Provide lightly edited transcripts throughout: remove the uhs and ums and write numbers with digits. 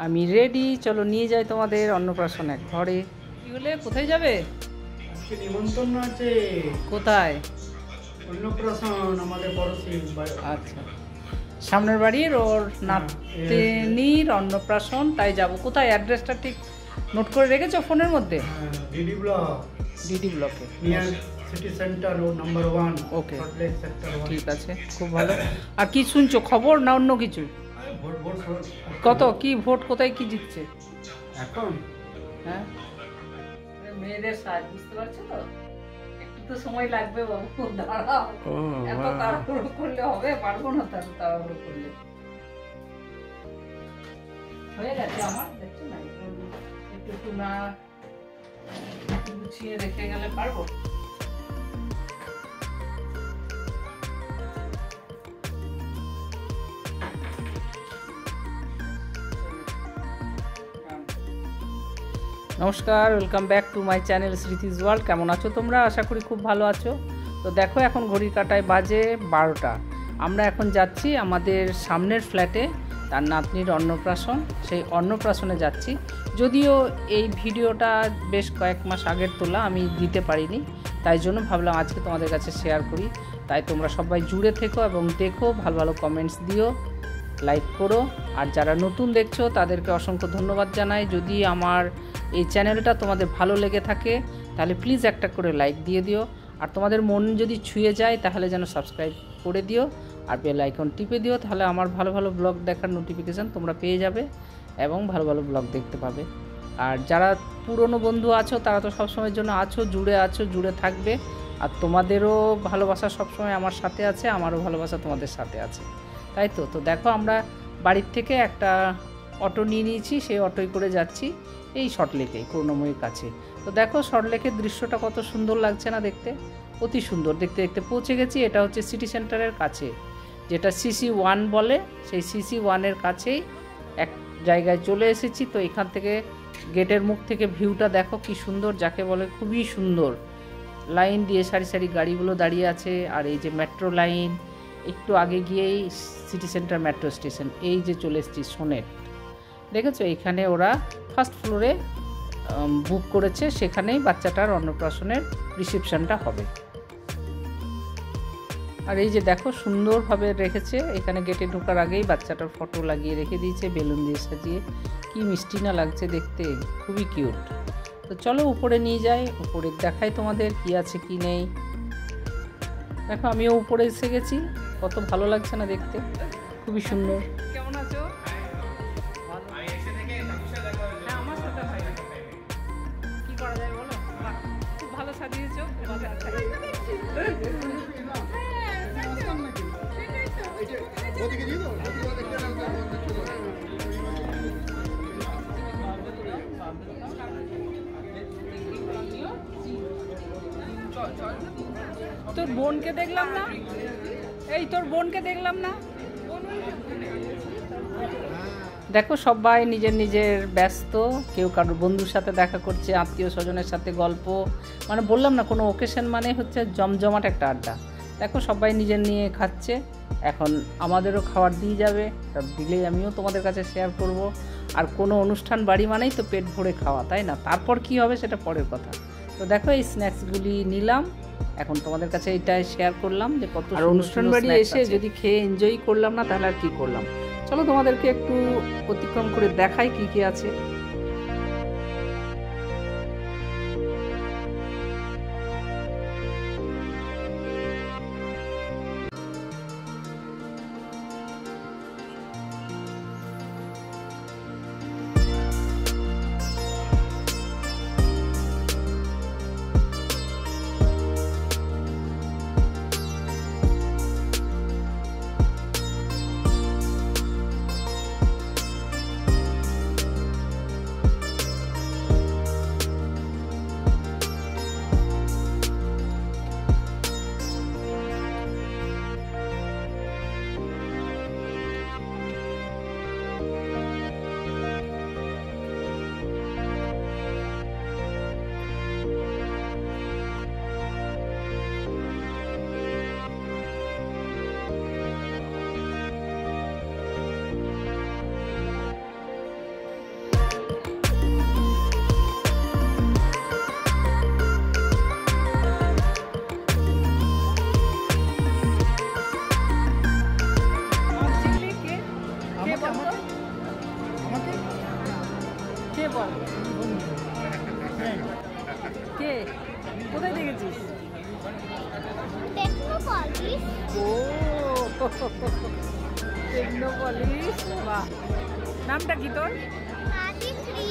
আমি রেডি, চলো নিয়ে যাই তোমাদের অন্নপ্রাশনে ঘরে। কি হলে কোথায় যাবে? আজকে নিমন্ত্রণ আছে। কোথায়? অন্নপ্রাশন আমাদের পড়োশি। আচ্ছা, সামনের বাড়ির ওর নাতনির অন্নপ্রাশন, তাই যাব। কোথায় অ্যাড্রেসটা ঠিক নোট করে রেখেছো ফোনের মধ্যে? DD block. ডিডি ব্লকে নিয়ার সিটি সেন্টার নাম্বার 1। ওকে, সেক্টর 1। ঠিক আছে, খুব ভালো। আর কি শুনছো, খবর না অন্য কিছু? কত কি ভোট, কোথায় কি জিতছে এখন? হ্যাঁ, মেয়েদের সাজ, বুঝতে পারছো তো? একটু তো সময় লাগবে বাবু, দাঁড়াও। এত তাড়াহুড়ো করলে হবে? পারবো না তাড়াহুড়ো করলে। হয়ে গেছে আমার, দেখছো না? একটু না গুছিয়ে রেখে গেলে পারবো? নমস্কার, welcome back to my channel স্মৃতিজ ওয়ার্ল্ড। কেমন আছো তোমরা? আশা করি খুব ভালো আছো। তো দেখো, এখন ঘড়ির কাঁটায় বাজে 12টা। আমরা এখন যাচ্ছি আমাদের সামনের ফ্ল্যাটে, তার নাতনির অন্নপ্রাশন, সেই অন্নপ্রাশনে যাচ্ছি। যদিও এই ভিডিওটা বেশ কয়েক মাস আগের তোলা, আমি দিতে পারিনি, তাই জন্য ভাবলাম আজকে তোমাদের কাছে শেয়ার করি। তাই তোমরা সবাই জুড়ে থেকো এবং দেখো, ভালো ভালো কমেন্টস দিও, লাইক করো। আর যারা নতুন দেখছো তাদেরকে অসংখ্য ধন্যবাদ জানাই। যদি আমার এই চ্যানেলটা তোমাদের ভালো লেগে থাকে তাহলে প্লিজ একটা করে লাইক দিয়ে দিও। আর তোমাদের মন যদি ছুঁয়ে যায় তাহলে যেন সাবস্ক্রাইব করে দিও আর বেল আইকন টিপে দিও, তাহলে আমার ভালো ভালো ব্লগ দেখার নোটিফিকেশান তোমরা পেয়ে যাবে এবং ভালো ভালো ব্লগ দেখতে পাবে। আর যারা পুরনো বন্ধু আছো তারা তো সবসময়ের জন্য আছো, জুড়ে থাকবে। আর তোমাদেরও ভালোবাসা সবসময় আমার সাথে আছে, আমারও ভালোবাসা তোমাদের সাথে আছে, তাই তো। তো দেখো, আমরা বাড়ির থেকে একটা অটো নিয়ে নিয়েছি, সেই অটোয় করে যাচ্ছি এই সল্টলেকে, করুণাময়ীর কাছে। তো দেখো সল্টলেকের দৃশ্যটা কত সুন্দর লাগছে না দেখতে? অতি সুন্দর। দেখতে দেখতে পৌঁছে গেছি। এটা হচ্ছে সিটি সেন্টারের কাছে, যেটা CC1 বলে, সেই CC1-এর কাছেই এক জায়গায় চলে এসেছি। তো এখান থেকে গেটের মুখ থেকে ভিউটা দেখো কি সুন্দর, যাকে বলে খুবই সুন্দর। লাইন দিয়ে সারি সারি গাড়িগুলো দাঁড়িয়ে আছে। আর এই যে মেট্রো লাইন, একটু আগে গিয়েই সিটি সেন্টার মেট্রো স্টেশন, এই যে চলে এসেছি সোনেট। দেখেছো, এখানে ওরা ফার্স্ট ফ্লোরে বুক করেছে, সেখানেই বাচ্চাটার অন্নপ্রাশনের রিসেপশনটা হবে। আর এই যে দেখো সুন্দরভাবে রেখেছে, এখানে গেটে ঢোকার আগেই বাচ্চাটার ফটো লাগিয়ে রেখে দিয়েছে বেলুন দিয়ে সাজিয়ে। কি মিষ্টি না লাগছে দেখতে, খুবই কিউট। তো চলো উপরে নিয়ে যাই, উপরে দেখাই তোমাদের কি আছে কি নেই। দেখো আমিও উপরে এসে গেছি, কত ভালো লাগছে না দেখতে, খুবই সুন্দর। কেমন আছো? কি করা যায় বলো, খুব ভালো সাজিয়েছো। তোর বোনকে দেখলাম না, এই তোর বোনকে দেখলাম না। দেখো সবাই নিজের নিজের ব্যস্ত, কেউ কারোর বন্ধুর সাথে দেখা করছে, আত্মীয় স্বজনের সাথে গল্প, মানে বললাম না কোনো ওকেশন মানে হচ্ছে জমজমাট একটা আড্ডা। দেখো সবাই নিজের নিয়ে খাচ্ছে, এখন আমাদেরও খাবার দিয়ে যাবে, দিলেই আমিও তোমাদের কাছে শেয়ার করব। আর কোনো অনুষ্ঠান বাড়ি মানেই তো পেট ভরে খাওয়া, তাই না? তারপর কি হবে সেটা পরের কথা। তো দেখো এই স্ন্যাক্সগুলি নিলাম, এখন তোমাদের কাছে এইটাই শেয়ার করলাম যে কত। আর অনুষ্ঠান বাড়ি এসে যদি খেয়ে এনজয় করলাম না তাহলে আর কি করলাম। চলো তোমাদেরকে একটু অতিক্রম করে দেখাই কি কি আছে। পলিশ। ও টেকনোপলিশ, বাহ। নামটা কি তোর? আদিত্রি।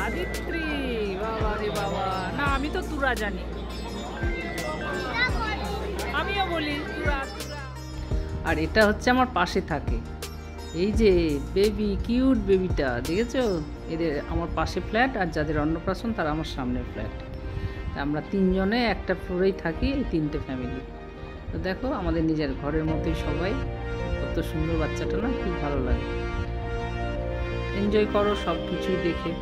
আদিত্রি, বাবা রে বাবা। না, আমি তো তুরা জানি। তুরা বলে। আমিও বলি তুরা। আর এটা হচ্ছে আমার পাশে থাকে, এই যে বেবি, কিউট বেবিটা দেখেছো? এদের আমার পাশে ফ্ল্যাট, আর যাদের অন্নপ্রাশন তারা আমার সামনে ফ্ল্যাট। আমরা তিনজনে একটা ফ্লোরেই থাকি, এই তিনটে ফ্যামিলি। তো দেখো আমাদের নিজের ঘরের মতোই সবাই। কত সুন্দর বাচ্চাটা না, খুব ভালো লাগে। এনজয় করো সব কিছুই দেখে।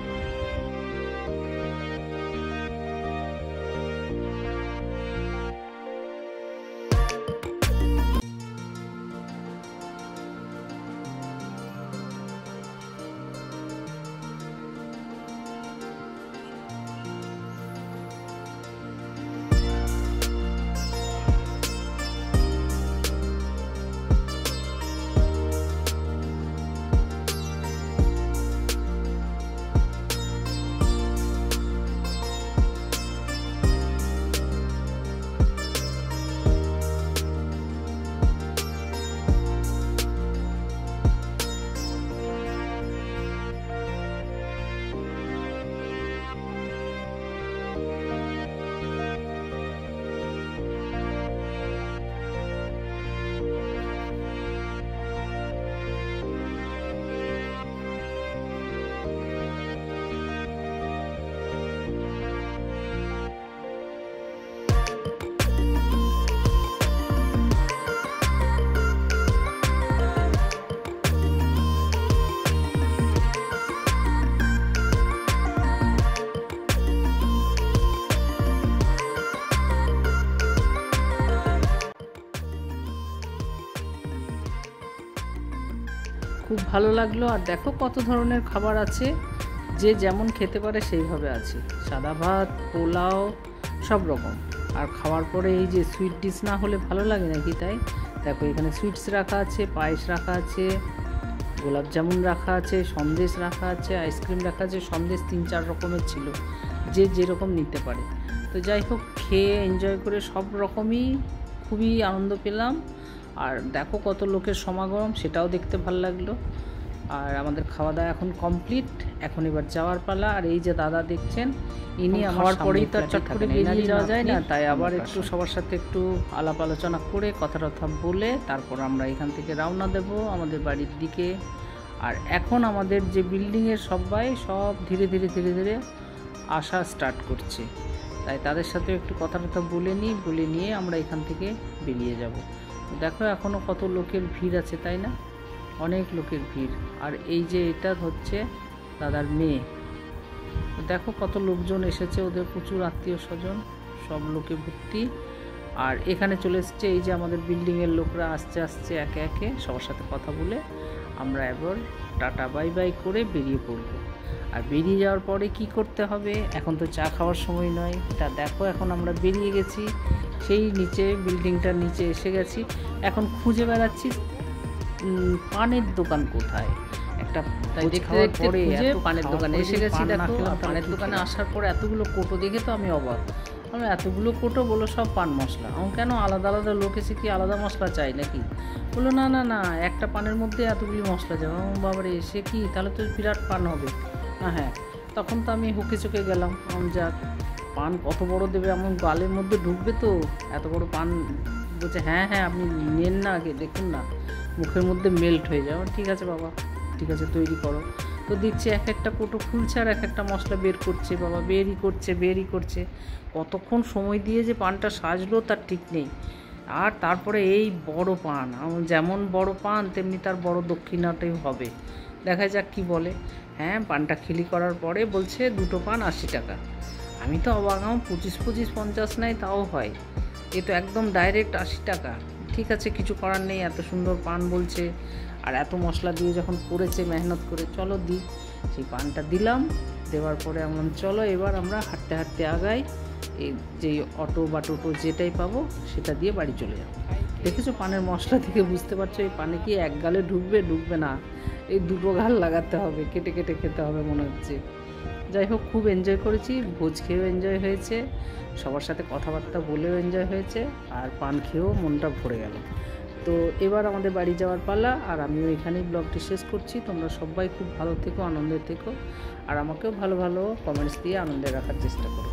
খুব ভালো লাগলো। আর দেখো কত ধরনের খাবার আছে, যে যেমন খেতে পারে সেইভাবে আছে। সাদা ভাত, পোলাও, সব রকম। আর খাওয়ার পরে এই যে সুইট ডিশ না হলে ভালো লাগে নাকি, তাই দেখো এখানে সুইটস রাখা আছে, পায়েস রাখা আছে, গোলাপ জামুন রাখা আছে, সন্দেশ রাখা আছে, আইসক্রিম রাখা আছে। সন্দেশ 3-4 রকমের ছিল, যে যেরকম নিতে পারে। তো যাই হোক, খেয়ে এনজয় করে সব রকমই খুবই আনন্দ পেলাম। আর দেখো কত লোকের সমাগম, সেটাও দেখতে ভালো লাগলো। আর আমাদের খাওয়া দাওয়া এখন কমপ্লিট, এখন এবার যাওয়ার পালা। আর এই যে দাদা দেখছেন, ইনি খাওয়ার পরেই তো চট করে বেরিয়ে যাওয়া যায় না, তাই আবার একটু সবার সাথে একটু আলাপ আলোচনা করে কথা টথা বলে তারপর আমরা এখান থেকে রওনা দেব আমাদের বাড়ির দিকে। আর এখন আমাদের যে বিল্ডিংয়ের সবাই সব ধীরে ধীরে ধীরে ধীরে আসা স্টার্ট করছে, তাই তাদের সাথে একটু কথা টথা বলে নিয়ে আমরা এখান থেকে বেরিয়ে যাব। দেখো এখনও কত লোকের ভিড় আছে, তাই না? অনেক লোকের ভিড়। আর এই যে এটা হচ্ছে দাদার মেয়ে, দেখো কত লোকজন এসেছে, ওদের প্রচুর আত্মীয় স্বজন, সব লোকে ভর্তি। আর এখানে চলে এসছে এই যে আমাদের বিল্ডিংয়ের লোকরা, আসছে একে একে সবার সাথে কথা বলে আমরা এবার টাটা বাই বাই করে বেরিয়ে পড়বো। আর বেরিয়ে যাওয়ার পরে কি করতে হবে, এখন তো চা খাওয়ার সময় নয়। তা দেখো এখন আমরা বেরিয়ে গেছি, সেই নিচে বিল্ডিংটার নিচে এসে গেছি। এখন খুঁজে বেড়াচ্ছি পানের দোকান কোথায় একটা। তাই দেখতে দেখতে পানের দোকানে এসে গেছি। দেখো পানের দোকানে আসার পর এতগুলো কোটো দেখে তো আমি অবাক। আমি এতগুলো কোটো, বলো সব পান মশলা। আমি কেন আলাদা আলাদা লোক এসে কি আলাদা মশলা চাই নাকি? বললো না না না, একটা পানের মধ্যে এতগুলি মশলা যাবে। আমার বাবারে, এসে কি তাহলে তো বিরাট পান হবে। হ্যাঁ, তখন তো আমি হুকে চুকে গেলাম। যাক, পান কত বড় দেবে, আমার গালের মধ্যে ঢুকবে তো এত বড় পান। বলছে হ্যাঁ হ্যাঁ আপনি নেন না, আগে দেখুন না, মুখের মধ্যে মেল্ট হয়ে যাও। ঠিক আছে বাবা, ঠিক আছে তৈরি করো। তো দেখছি এক একটা কোটো খুলছে আর এক একটা মশলা বের করছে। বাবা বেরই করছে। কতক্ষণ সময় দিয়ে যে পানটা সাজলো তার ঠিক নেই। আর তারপরে এই বড় পান, যেমন বড় পান তেমনি তার বড় দক্ষিণাটাই হবে। দেখা যাক কি বলে। হ্যাঁ, পানটা খিলি করার পরে বলছে 2টো পান 80 টাকা। আমি তো অবাক, 25, 50 নেয় তাও হয়, এ তো একদম ডাইরেক্ট 80 টাকা। ঠিক আছে, কিছু করার নেই, এত সুন্দর পান বলছে আর এত মশলা দিয়ে যখন করেছে মেহনত করে, চলো দিই। সেই পানটা দিলাম, দেওয়ার পরে আমরা চলো এবার আমরা হাঁটতে হাঁটতে আগাই। এই যে অটো বা টোটো যেটাই পাবো সেটা দিয়ে বাড়ি চলে যাবো। দেখেছো পানের মশলা থেকে বুঝতে পারছো এই পানে কি এক গালে ঢুকবে না, এই 2টো গাল লাগাতে হবে, কেটে কেটে খেতে হবে মনে হচ্ছে। যাই হোক, খুব এনজয় করেছি, ভোজ খেয়েও এনজয় হয়েছে, সবার সাথে কথাবার্তা বলেও এনজয় হয়েছে, আর পান খেয়েও মনটা ভরে গেল। তো এবার আমাদের বাড়ি যাওয়ার পালা, আর আমিও এখানেই ব্লগটি শেষ করছি। তোমরা সবাই খুব ভালো থেকো, আনন্দে থেকো, আর আমাকেও ভালো ভালো কমেন্টস দিয়ে আনন্দে রাখার চেষ্টা করো।